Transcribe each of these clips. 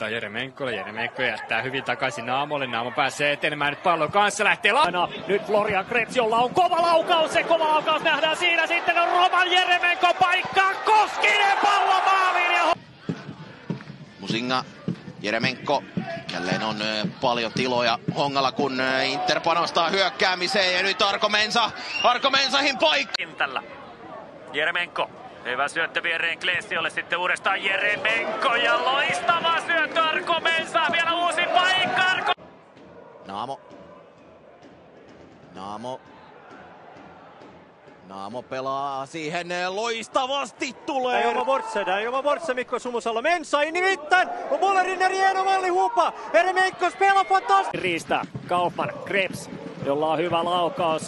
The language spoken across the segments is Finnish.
antaa Jeremenkolle. Jeremenko jättää hyvin takaisin Naamolle. Naamo pääsee etenemään nyt pallon kanssa. Lähtee nyt Florian Krebs, jolla on kova laukaus. Se kova laukaus nähdään siinä. Sitten on Roman Jeremenko paikkaa. Koskinen pallo maaliin. Ja... Musinga, Jeremenko. Jälleen on paljon tiloja Hongalla, kun Inter panostaa hyökkäämiseen. Ja nyt Arko Mensahin paikka. Kentällä. Jeremenko. Hyvä syöttö viereen Kleesiolle, sitten uudestaan Jeremenko ja loistava syöttö Arko Mensah, vielä uusi paikka Arko. Naamo pelaa siihen loistavasti tulee. Där jobbar bort sig Mikko Sumusalo. Mensah in i mitten och bollen rinner igenom allihopa. Jeremenko spelar fantastiskt. Riistä Kaufman, Krebs, jolla on hyvä laukaus.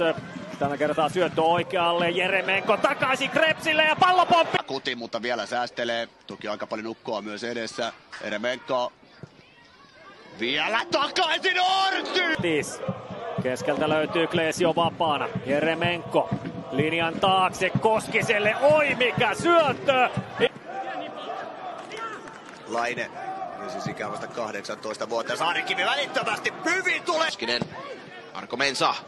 Tällä kertaa syöttö oikealle, Jeremenko takaisin Krebsille ja pallopompi. Kuti, mutta vielä säästelee. Toki aika paljon ukkoa myös edessä. Jeremenko vielä takaisin Orty! Keskeltä löytyy Kleesio vapaana. Jeremenko linjan taakse Koskiselle. Oi mikä syöttö! Laine, siis ikävästä 18 vuotta. Saarikivi välittömästi hyvin tulee. Koskinen, Arko Mensah.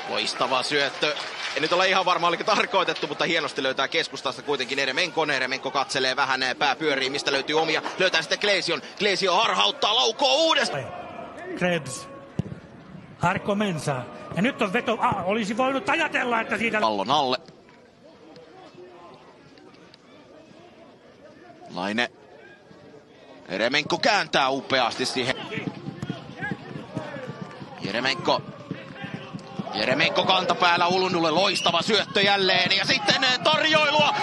Loistava syöttö. En nyt ole ihan varma, oliko tarkoitettu, mutta hienosti löytää keskustasta kuitenkin Jeremenko. Jeremenko katselee vähän, pää pyörii, mistä löytyy omia. Löytää sitten Kleesion. Kleesio harhauttaa, laukoo uudestaan. Krebs. Arko Mensah. Ja nyt on veto. Olisi voinut ajatella, että siitä... Pallon alle. Laine. Jeremenko kääntää upeasti siihen. Jeremenko kantapäällä Ulundulle, loistava syöttö jälleen ja sitten tarjoilua.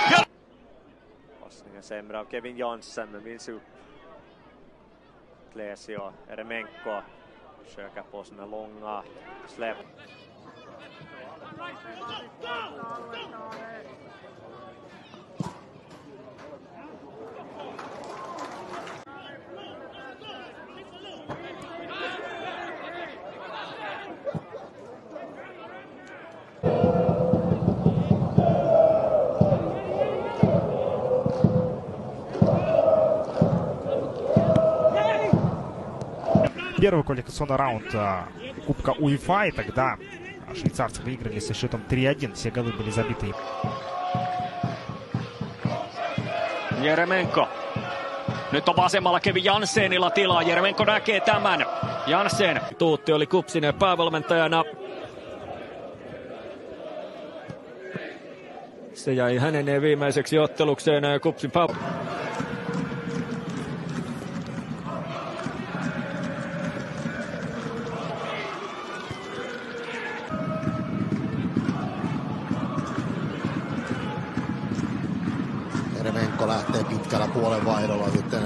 Passningen sämre av Kevin Jansen, men minns ju Kleesio, Jeremenko försöker på såna långa släpp. Первый квалификационный раунд Кубка УЕФА, и тогда швейцарцы выиграли со счетом 3-1. Все голы были забиты. Jeremenko. Nyt on vasemmalla Kevin Jansenilla tilaa. Jeremenko näkee tämän. Jansen. Tuutti oli KuPSin päävalmentajana. Se jäi hänen viimeiseksi ottelukseen KuPSin Jeremenko lähtee pitkällä puolen vaihdolla sitten.